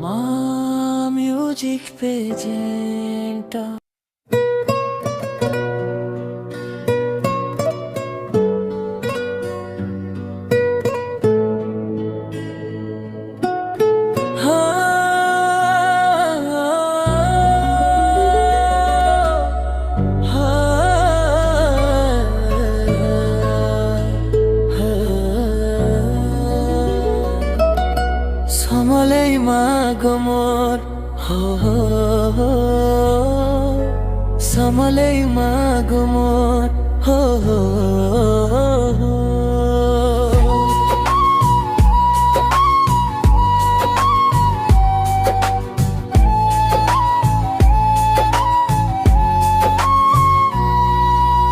মা মিউজিক প্রেজেন্টা সমলেই মা গমর সমলেই মা গমর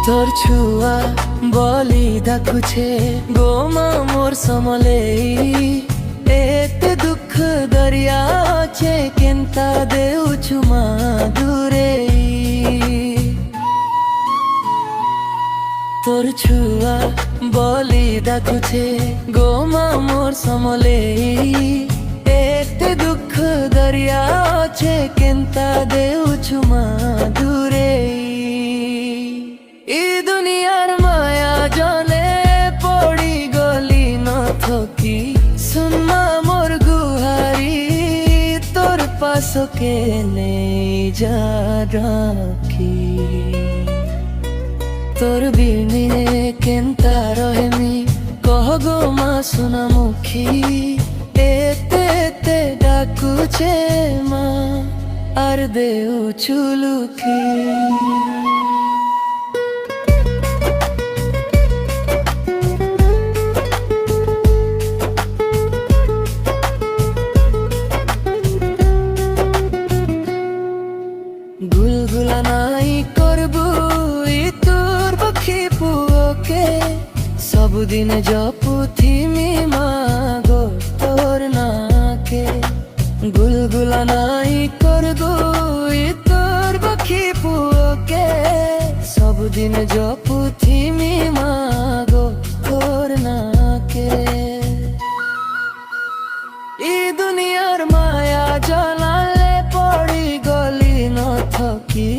তোর ছুয়া বলি ডাকুছে গো মা মোর সমলেই এতে দুঃখ দরিয়া আছে কেন্তা দেউছু মা দূরে তোর ছুয়া বলি ডাকুছে গো মা মোর সমলেই এতে দুঃখ দরিয়া আছে কেন্তা দেউছু মা দূরে এই দুনিয়ার মায়া জলে পড়ি গলি ন থকি সুনমা মোর গুহারি তোর পাশকে নেই যা রাখি তোর বিনে কেন্তা রহেমি কহ গো মা সোনা মুখী এতে এতে ডাকুছে মা আর দেউ চুলুকি গুলগুলা নাই করবু তোর পক্ষী পুকে সবুদিন জপুথিমি মাগো তোর নাকে গুলগুলা নাই করবু তোর পক্ষী পুকে সবুদিন জপুথিমি মাগো তোর নাকে এই দুনিয়ার মায়া জলালে পড়ি গলি ন থকি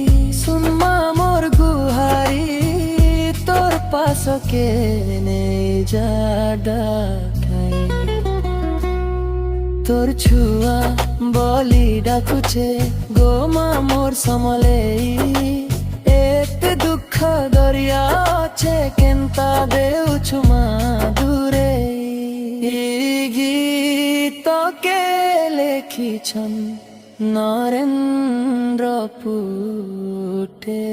সুনমা মোর গুহারি তোর পাশকে নেই যা ডাকাই তোর ছুয়া বলি ডাকুছে গো মা মোর সমলেই এতে দুঃখ দরিয়া আছে কেন্তা দেউছু মা দূরে এই গীতকে লেখিছন নরেন্দ্র পুটে।